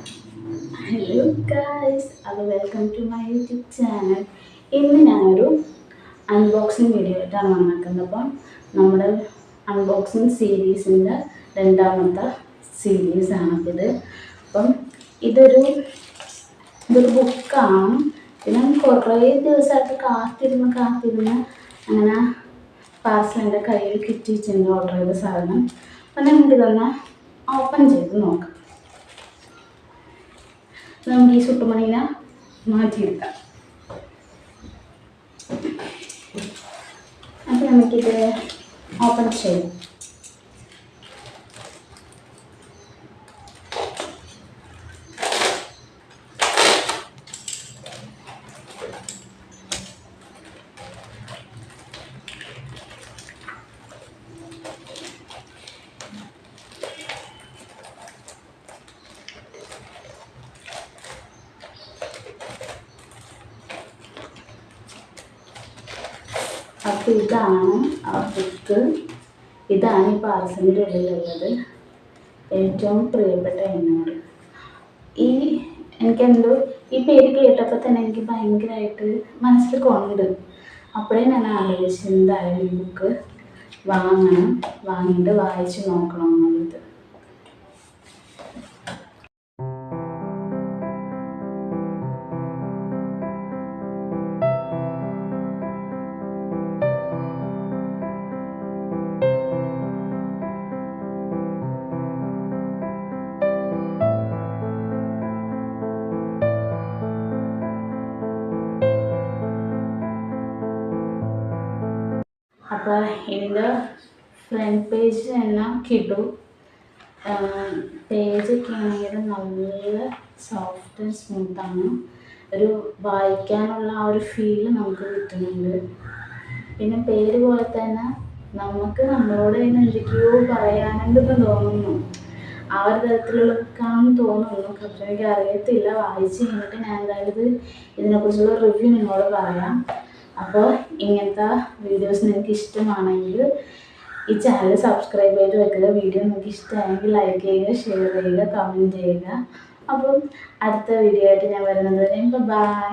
Hello guys, അപ്പോൾ welcome to my YouTube channel. ഇന്ന് ഞാനൊരു അൺബോക്സിങ് വീഡിയോ ആയിട്ടാണ് വന്നിരിക്കുന്നത്. അപ്പം നമ്മുടെ അൺബോക്സിങ് സീരീസിൻ്റെ രണ്ടാമത്തെ സീരീസാണിത്. അപ്പം ഇതൊരു ബുക്കാണ്. പിന്നെ കുറേ ദിവസമായിട്ട് കാത്തിരുന്ന് അങ്ങനെ പാർസൽ എൻ്റെ കയ്യിൽ കിട്ടിയിട്ടുണ്ട്, ഓർഡർ ചെയ്ത സാധനം. അപ്പം നമുക്കിതൊന്ന് ഓപ്പൺ ചെയ്ത് നോക്കാം. നമുക്ക് ഈ സുട്ടുമണീനെ മാറ്റിയെടുക്കാം. അപ്പം നമുക്കിത് ഓപ്പൺ ചെയ്യാം. അപ്പോൾ ഇതാണ് ആ ബുക്ക്. ഇതാണ് ഈ പാർസലിൻ്റെ ഉള്ളിലുള്ളത്. ഏറ്റവും പ്രിയപ്പെട്ട എന്നോട് എനിക്കെന്തോ ഈ പേര് കേട്ടപ്പോൾ തന്നെ എനിക്ക് ഭയങ്കരമായിട്ട് മനസ്സിൽ കൊണ്ട്. അപ്പോഴേ ഞാൻ ആലോചിച്ചു എന്തായാലും ഈ ബുക്ക് വാങ്ങിയിട്ട് വായിച്ച് നോക്കണം എന്നുള്ളത്. അപ്പോൾ ഇതിൻ്റെ ഫ്രണ്ട് പേജ് തന്നെ കിട്ടും. പേജൊക്കെ ആണെങ്കിൽ നല്ല സോഫ്റ്റ് ആൻഡ് സ്മൂത്താണ്. ഒരു വായിക്കാനുള്ള ആ ഒരു ഫീല് നമുക്ക് കിട്ടുന്നുണ്ട്. പിന്നെ പേര് പോലെ തന്നെ നമുക്ക് നമ്മളോട് തന്നെ എന്തൊക്കെയോ പറയാനുണ്ടെന്ന് തോന്നുന്നു. ആ ഒരു തരത്തിലുള്ള ബുക്കാണെന്ന് തോന്നുന്നു. പക്ഷെ എനിക്ക് അറിയത്തില്ല. വായിച്ച് കഴിഞ്ഞിട്ട് ഞാൻ എന്തായാലും ഇതിനെക്കുറിച്ചുള്ള റിവ്യൂ നിങ്ങളോട് പറയാം. അപ്പോൾ ഇങ്ങനത്തെ വീഡിയോസ് നിങ്ങൾക്ക് ഇഷ്ടമാണെങ്കിൽ ഈ ചാനൽ സബ്സ്ക്രൈബ് ചെയ്ത് വെക്കുക. വീഡിയോ നിങ്ങൾക്ക് ഇഷ്ടമായെങ്കിൽ ലൈക്ക് ചെയ്യുക, ഷെയർ ചെയ്യുക, കമൻറ്റ് ചെയ്യുക. അപ്പം അടുത്ത വീഡിയോ ആയിട്ട് ഞാൻ വരുന്നത് വരെ ബൈ.